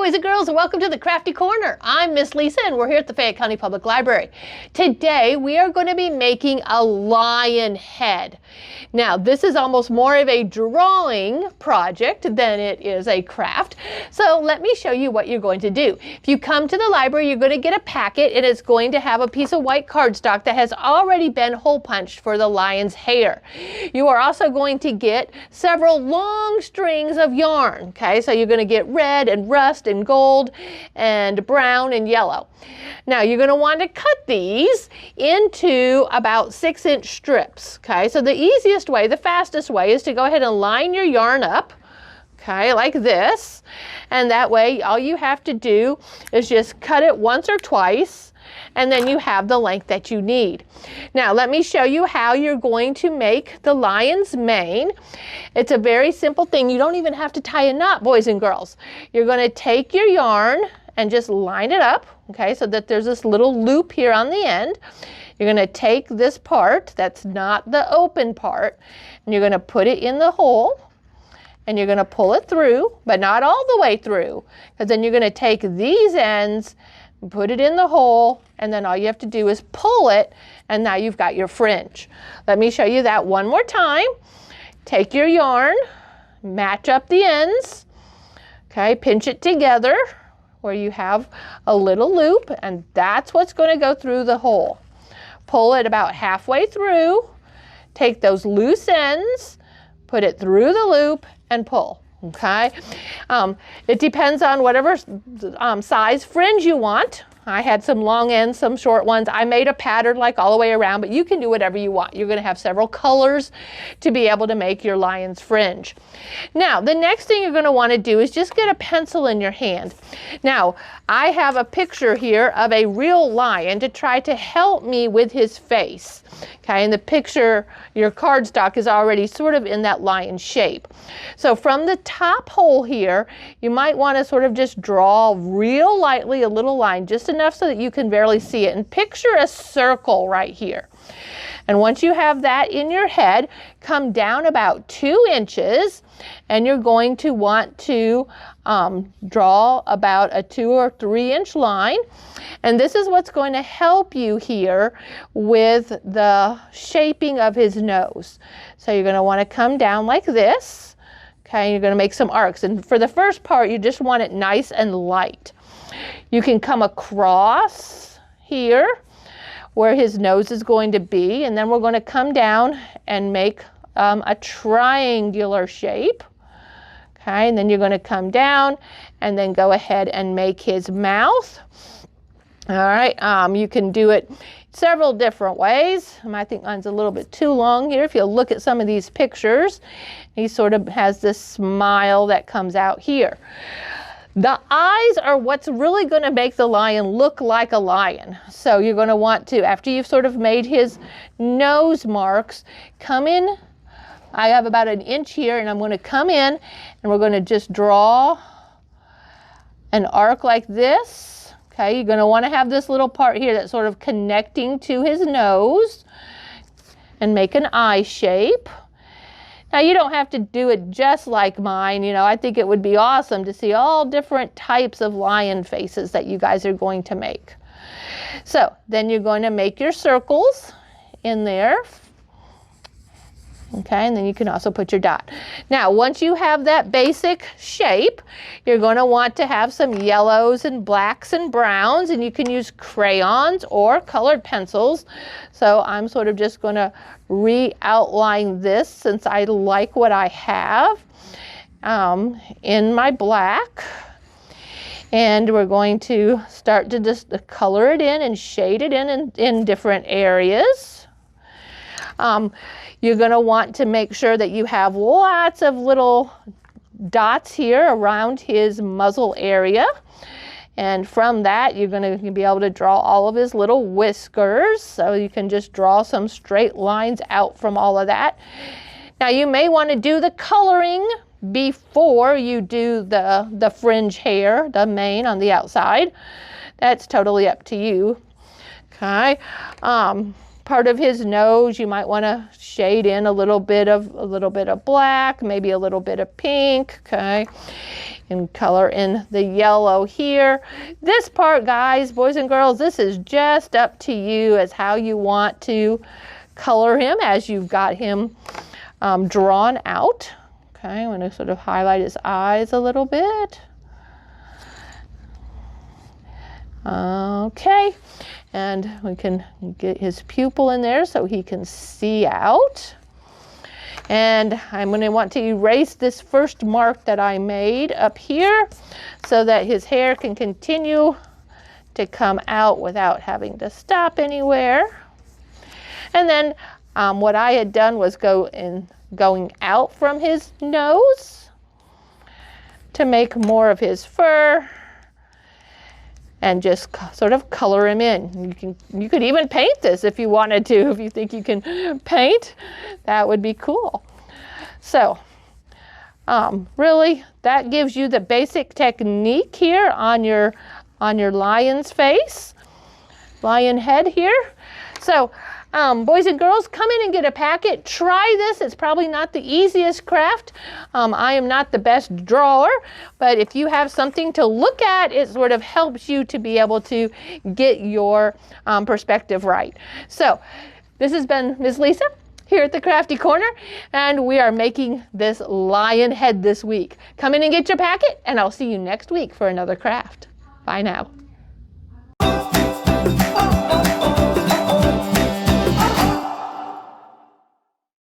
boys and girls, and welcome to the Crafty Corner. I'm Miss Lisa, and we're here at the Fayette County Public Library. Today, we are going to be making a lion head. Now, this is almost more of a drawing project than it is a craft. So let me show you what you're going to do. If you come to the library, you're going to get a packet, and it's going to have a piece of white cardstock that has already been hole punched for the lion's hair. You are also going to get several long strings of yarn. Okay, so you're going to get red and rust and gold and brown and yellow. Now you're going to want to cut these into about 6-inch strips. Okay, so the easiest way, the fastest way, is to go ahead and line your yarn up, okay, like this, and that way all you have to do is just cut it once or twice, and then you have the length that you need. Now let me show you how you're going to make the lion's mane. It's a very simple thing. You don't even have to tie a knot, boys and girls. You're going to take your yarn and just line it up, okay, so that there's this little loop here on the end. You're going to take this part that's not the open part, and you're going to put it in the hole, and you're going to pull it through, but not all the way through, because then you're going to take these ends, put it in the hole, and then all you have to do is pull it, and now you've got your fringe. Let me show you that one more time. Take your yarn, match up the ends, okay, pinch it together where you have a little loop, and that's what's going to go through the hole. Pull it about halfway through, take those loose ends, put it through the loop, and pull. Okay, it depends on whatever size fringe you want. I had some long ends, some short ones. I made a pattern like all the way around, but you can do whatever you want. You're going to have several colors to be able to make your lion's fringe. Now, the next thing you're going to want to do is just get a pencil in your hand. Now, I have a picture here of a real lion to try to help me with his face. Okay, and the picture, your cardstock is already sort of in that lion shape. So from the top hole here, you might want to sort of just draw real lightly a little line, just enough so that you can barely see it, and picture a circle right here. And once you have that in your head, come down about 2 inches, and you're going to want to draw about a 2 or 3 inch line. And this is what's going to help you here with the shaping of his nose. So you're going to want to come down like this. Okay, you're going to make some arcs. And for the first part, you just want it nice and light. You can come across here where his nose is going to be, and then we're going to come down and make a triangular shape. Okay, and then you're going to come down and then go ahead and make his mouth. All right, you can do it several different ways. I think mine's a little bit too long here. If you look at some of these pictures, he sort of has this smile that comes out here. The eyes are what's really going to make the lion look like a lion. So you're going to want to, after you've sort of made his nose marks, come in. I have about 1 inch here, and I'm going to come in, and we're going to just draw an arc like this. Okay, you're going to want to have this little part here that's sort of connecting to his nose, and make an eye shape. Now, you don't have to do it just like mine. You know, I think it would be awesome to see all different types of lion faces that you guys are going to make. So then you're going to make your circles in there. Okay, and then you can also put your dot. Now, once you have that basic shape, you're going to want to have some yellows and blacks and browns, and you can use crayons or colored pencils. So I'm sort of just going to re-outline this since I like what I have in my black. And we're going to start to just color it in and shade it in different areas. You're going to want to make sure that you have lots of little dots here around his muzzle area. And from that, you're going to be able to draw all of his little whiskers. So you can just draw some straight lines out from all of that. Now, you may want to do the coloring before you do the fringe hair, the mane on the outside. That's totally up to you. Okay. Part of his nose, you might want to shade in a little bit of black, maybe a little bit of pink, okay? And color in the yellow here. This part, guys, boys and girls, this is just up to you as how you want to color him as you've got him drawn out. Okay, I'm going to sort of highlight his eyes a little bit. Okay, and we can get his pupil in there so he can see out. And I'm going to want to erase this first mark that I made up here so that his hair can continue to come out without having to stop anywhere. And then what I had done was going out from his nose to make more of his fur and just sort of color him in. You could even paint this if you wanted to, if you think you can paint. That would be cool. So really, that gives you the basic technique here on your lion's face, lion head here. So boys and girls, come in and get a packet. Try this. It's probably not the easiest craft. I am not the best drawer, but if you have something to look at, it sort of helps you to be able to get your perspective right. So this has been Ms. Lisa here at the Crafty Corner, and we are making this lion head this week. Come in and get your packet, and I'll see you next week for another craft. Bye now.